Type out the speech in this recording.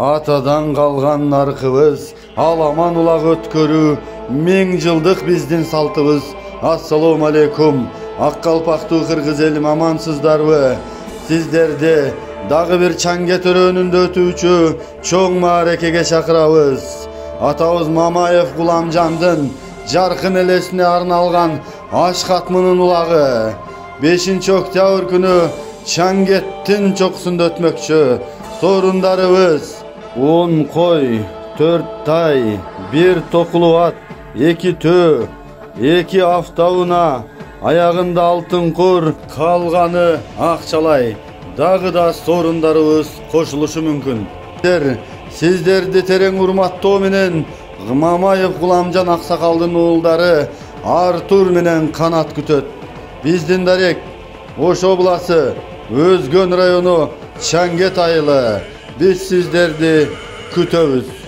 Атадан қалған нарқыбыз, аламан улақ өткөрүү, 1000 жылдық біздің салтыбыз. Ассалому алейкум, Аққалпақтуу кыргыз элим, амансыздарбы? Сиздерди дагы бир чаңге төрөнүндө өтүүчү чоң маарекеге чакырабыз. Атабыз Мамаев Гуламжандын жаркын элесине арналган Ашкатмынын улагы 5 октябрь күнү Чаңгеттин чокусунда өтмөкчү. Sorunlarыбыз 10 кой, 4 тай, 1 токулу ат, 2 төө, 2 автауна, аягында алтын кур, калганы акчалай. Дагы да sorunlarыбыз кошулушу мүмкүн. Сиздерди терең урматтоо менен Мамаев Гуламжан аксакалдын уулдары Артур менен Канат күтөт. Биздин дарек Ош обласы Өзгөн району Чаңгет айылы. Biz sizlerdi kütөбүз.